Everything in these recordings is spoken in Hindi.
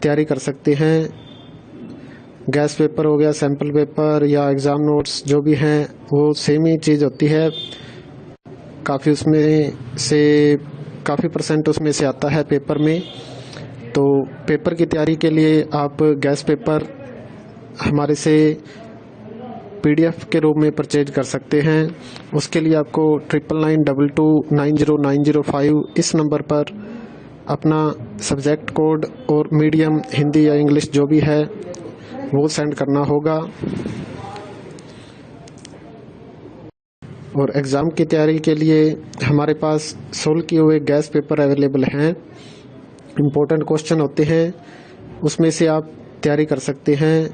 तैयारी कर सकते हैं। गैस पेपर हो गया, सैम्पल पेपर या एग्ज़ाम नोट्स जो भी हैं वो सेम ही चीज़ होती है। काफ़ी परसेंट उसमें से आता है पेपर में। तो पेपर की तैयारी के लिए आप गैस पेपर हमारे से PDF के रूप में परचेज कर सकते हैं। उसके लिए आपको 9992290905 इस नंबर पर अपना सब्जेक्ट कोड और मीडियम हिंदी या इंग्लिश जो भी है वो सेंड करना होगा। और एग्ज़ाम की तैयारी के लिए हमारे पास सोल्व किए हुए गैस पेपर अवेलेबल हैं। इम्पोर्टेंट क्वेश्चन होते हैं, उसमें से आप तैयारी कर सकते हैं।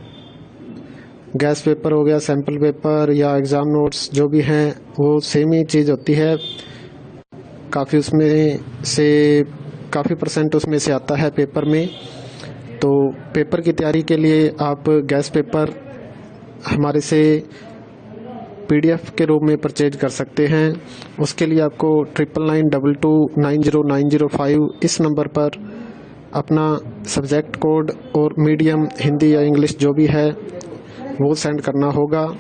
गैस पेपर हो गया, सैम्पल पेपर या एग्ज़ाम नोट्स जो भी हैं वो सेम ही चीज़ होती है। काफ़ी परसेंट उसमें से आता है पेपर में। तो पेपर की तैयारी के लिए आप गैस पेपर हमारे से PDF के रूप में परचेज कर सकते हैं। उसके लिए आपको 9992290905 इस नंबर पर अपना सब्जेक्ट कोड और मीडियम हिंदी या इंग्लिश जो भी है वो सेंड करना होगा।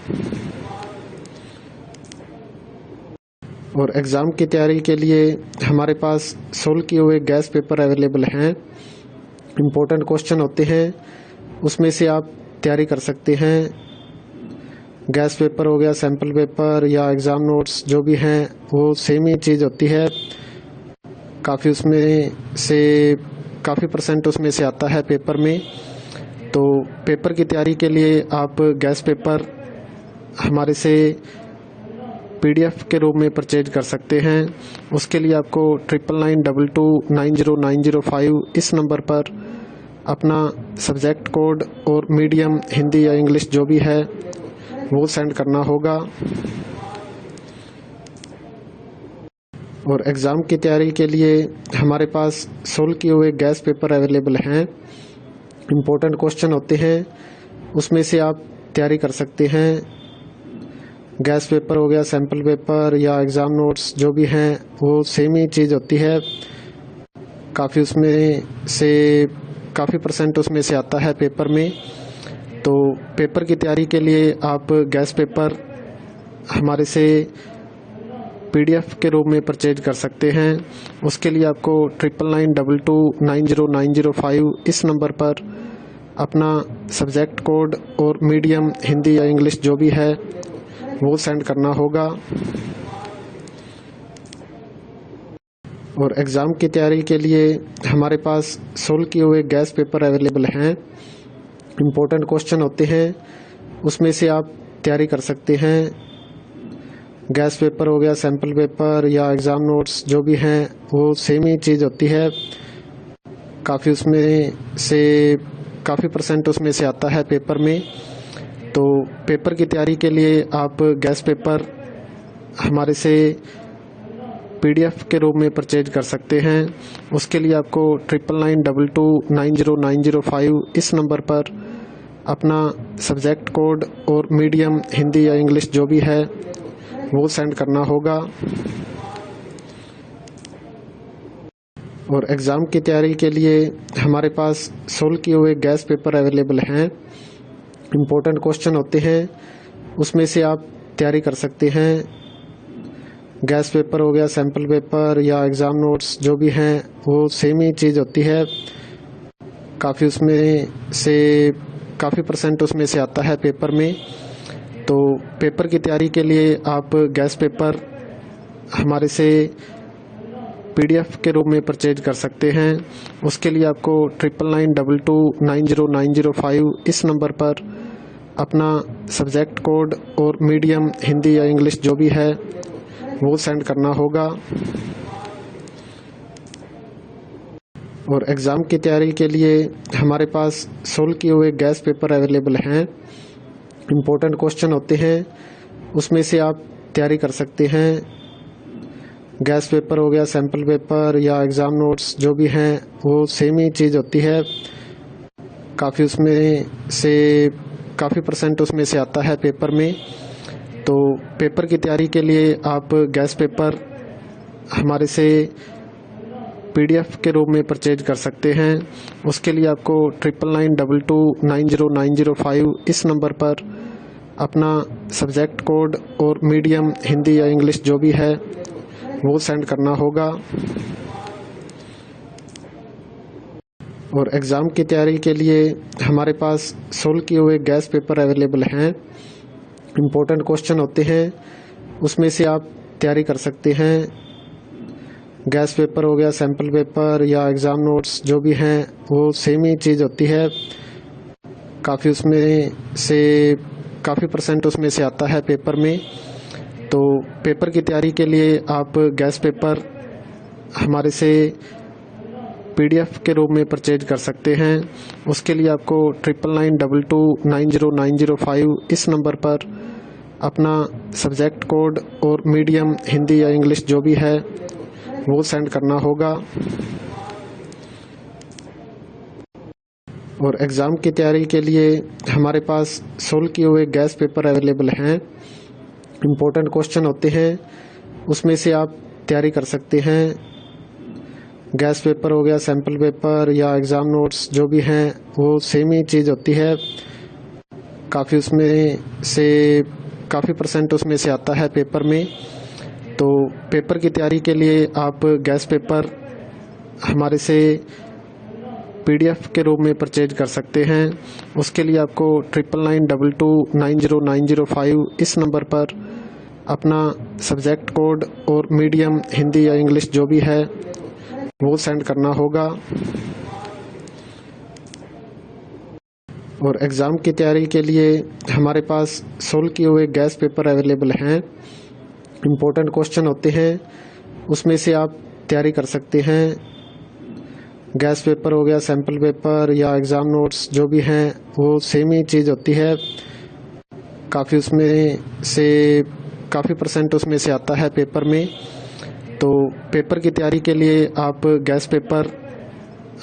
और एग्ज़ाम की तैयारी के लिए हमारे पास सोल्व किए हुए गैस पेपर अवेलेबल हैं। इम्पोर्टेंट क्वेश्चन होते हैं, उसमें से आप तैयारी कर सकते हैं। गैस पेपर हो गया, सैम्पल पेपर या एग्ज़ाम नोट्स जो भी हैं वो सेम ही चीज़ होती है। काफ़ी परसेंट उसमें से आता है पेपर में। तो पेपर की तैयारी के लिए आप गैस पेपर हमारे से PDF के रूप में परचेज कर सकते हैं। उसके लिए आपको 9992290905 इस नंबर पर अपना सब्जेक्ट कोड और मीडियम हिंदी या इंग्लिश जो भी है वो सेंड करना होगा। और एग्ज़ाम की तैयारी के लिए हमारे पास सोल्व किए हुए गैस पेपर अवेलेबल हैं। इम्पोर्टेंट क्वेश्चन होते हैं, उसमें से आप तैयारी कर सकते हैं। गैस पेपर हो गया, सैम्पल पेपर या एग्ज़ाम नोट्स जो भी हैं वो सेम ही चीज़ होती है। काफ़ी परसेंट उसमें से आता है पेपर में। तो पेपर की तैयारी के लिए आप गैस पेपर हमारे से PDF के रूप में परचेज कर सकते हैं। उसके लिए आपको 9992290905 इस नंबर पर अपना सब्जेक्ट कोड और मीडियम हिंदी या इंग्लिश जो भी है वो सेंड करना होगा। और एग्ज़ाम की तैयारी के लिए हमारे पास सोल्व किए हुए गैस पेपर अवेलेबल हैं। इम्पोर्टेंट क्वेश्चन होते हैं, उसमें से आप तैयारी कर सकते हैं। गैस पेपर हो गया, सैम्पल पेपर या एग्ज़ाम नोट्स जो भी हैं वो सेम ही चीज़ होती है। काफ़ी परसेंट उसमें से आता है पेपर में। तो पेपर की तैयारी के लिए आप गैस पेपर हमारे से PDF के रूप में परचेज कर सकते हैं। उसके लिए आपको 9992290905 इस नंबर पर अपना सब्जेक्ट कोड और मीडियम हिंदी या इंग्लिश जो भी है वो सेंड करना होगा। और एग्ज़ाम की तैयारी के लिए हमारे पास सोल्व किए हुए गैस पेपर अवेलेबल हैं। इम्पोर्टेंट क्वेश्चन होते हैं, उसमें से आप तैयारी कर सकते हैं। गैस पेपर हो गया, सैम्पल पेपर या एग्ज़ाम नोट्स जो भी हैं वो सेम ही चीज़ होती है। काफ़ी परसेंट उसमें से आता है पेपर में। तो पेपर की तैयारी के लिए आप गैस पेपर हमारे से PDF के रूप में परचेज कर सकते हैं। उसके लिए आपको 9992290905 इस नंबर पर अपना सब्जेक्ट कोड और मीडियम हिंदी या इंग्लिश जो भी है वो सेंड करना होगा। और एग्ज़ाम की तैयारी के लिए हमारे पास सोल्व किए हुए गैस पेपर अवेलेबल हैं। इम्पोर्टेंट क्वेश्चन होते हैं, उसमें से आप तैयारी कर सकते हैं। गैस पेपर हो गया, सैम्पल पेपर या एग्ज़ाम नोट्स जो भी हैं वो सेम ही चीज़ होती है। काफ़ी परसेंट उसमें से आता है पेपर में। तो पेपर की तैयारी के लिए आप गैस पेपर हमारे से PDF के रूप में परचेज कर सकते हैं। उसके लिए आपको 9992290905 इस नंबर पर अपना सब्जेक्ट कोड और मीडियम हिंदी या इंग्लिश जो भी है वो सेंड करना होगा। और एग्ज़ाम की तैयारी के लिए हमारे पास सोल्व किए हुए गैस पेपर अवेलेबल हैं। इम्पोर्टेंट क्वेश्चन होते हैं, उसमें से आप तैयारी कर सकते हैं। गैस पेपर हो गया, सैम्पल पेपर या एग्ज़ाम नोट्स जो भी हैं वो सेम ही चीज़ होती है। काफ़ी परसेंट उसमें से आता है पेपर में। तो पेपर की तैयारी के लिए आप गैस पेपर हमारे से PDF के रूप में परचेज कर सकते हैं। उसके लिए आपको 9992290905 इस नंबर पर अपना सब्जेक्ट कोड और मीडियम हिंदी या इंग्लिश जो भी है वो सेंड करना होगा। और एग्ज़ाम की तैयारी के लिए हमारे पास सोल्व किए हुए गैस पेपर अवेलेबल हैं। इम्पोर्टेंट क्वेश्चन होते हैं, उसमें से आप तैयारी कर सकते हैं। गैस पेपर हो गया, सैम्पल पेपर या एग्ज़ाम नोट्स जो भी हैं वो सेम ही चीज़ होती है। काफ़ी परसेंट उसमें से आता है पेपर में। तो पेपर की तैयारी के लिए आप गैस पेपर हमारे से PDF के रूप में परचेज कर सकते हैं। उसके लिए आपको 9992290905 इस नंबर पर अपना सब्जेक्ट कोड और मीडियम हिंदी या इंग्लिश जो भी है वो सेंड करना होगा। और एग्ज़ाम की तैयारी के लिए हमारे पास सोल्व किए हुए गैस पेपर अवेलेबल हैं। इम्पोर्टेंट क्वेश्चन होते हैं, उसमें से आप तैयारी कर सकते हैं। गैस पेपर हो गया, सैम्पल पेपर या एग्ज़ाम नोट्स जो भी हैं वो सेम ही चीज़ होती है। काफ़ी परसेंट उसमें से आता है पेपर में। तो पेपर की तैयारी के लिए आप गैस पेपर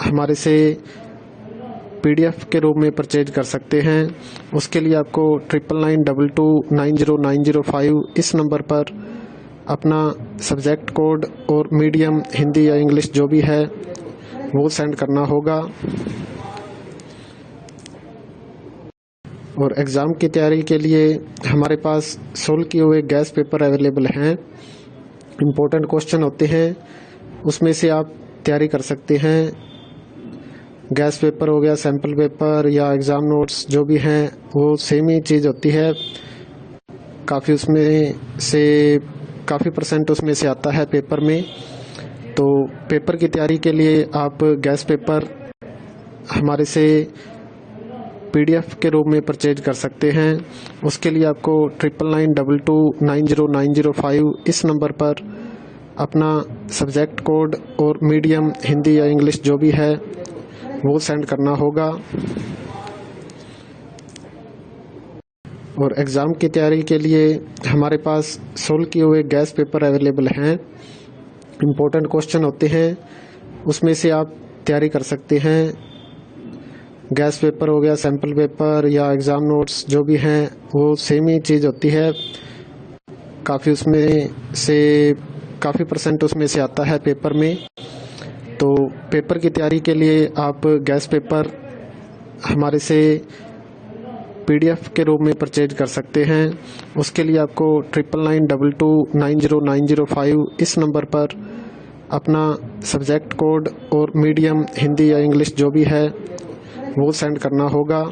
हमारे से PDF के रूप में परचेज कर सकते हैं। उसके लिए आपको 9992290905 इस नंबर पर अपना सब्जेक्ट कोड और मीडियम हिंदी या इंग्लिश जो भी है वो सेंड करना होगा। और एग्ज़ाम की तैयारी के लिए हमारे पास सोल्व किए हुए गैस पेपर अवेलेबल हैं। इम्पोर्टेंट क्वेश्चन होते हैं, उसमें से आप तैयारी कर सकते हैं। गैस पेपर हो गया, सैम्पल पेपर या एग्ज़ाम नोट्स जो भी हैं वो सेम ही चीज़ होती है। काफ़ी परसेंट उसमें से आता है पेपर में। तो पेपर की तैयारी के लिए आप गैस पेपर हमारे से PDF के रूप में परचेज कर सकते हैं। उसके लिए आपको 9992290905 इस नंबर पर अपना सब्जेक्ट कोड और मीडियम हिंदी या इंग्लिश जो भी है वो सेंड करना होगा। और एग्ज़ाम की तैयारी के लिए हमारे पास सोल्व किए हुए गैस पेपर अवेलेबल हैं। इम्पोर्टेंट क्वेश्चन होते हैं, उसमें से आप तैयारी कर सकते हैं। गैस पेपर हो गया, सैम्पल पेपर या एग्ज़ाम नोट्स जो भी हैं वो सेम ही चीज़ होती है। काफ़ी परसेंट उसमें से आता है पेपर में। तो पेपर की तैयारी के लिए आप गैस पेपर हमारे से PDF के रूप में परचेज कर सकते हैं। उसके लिए आपको 9992290905 इस नंबर पर अपना सब्जेक्ट कोड और मीडियम हिंदी या इंग्लिश जो भी है वो सेंड करना होगा।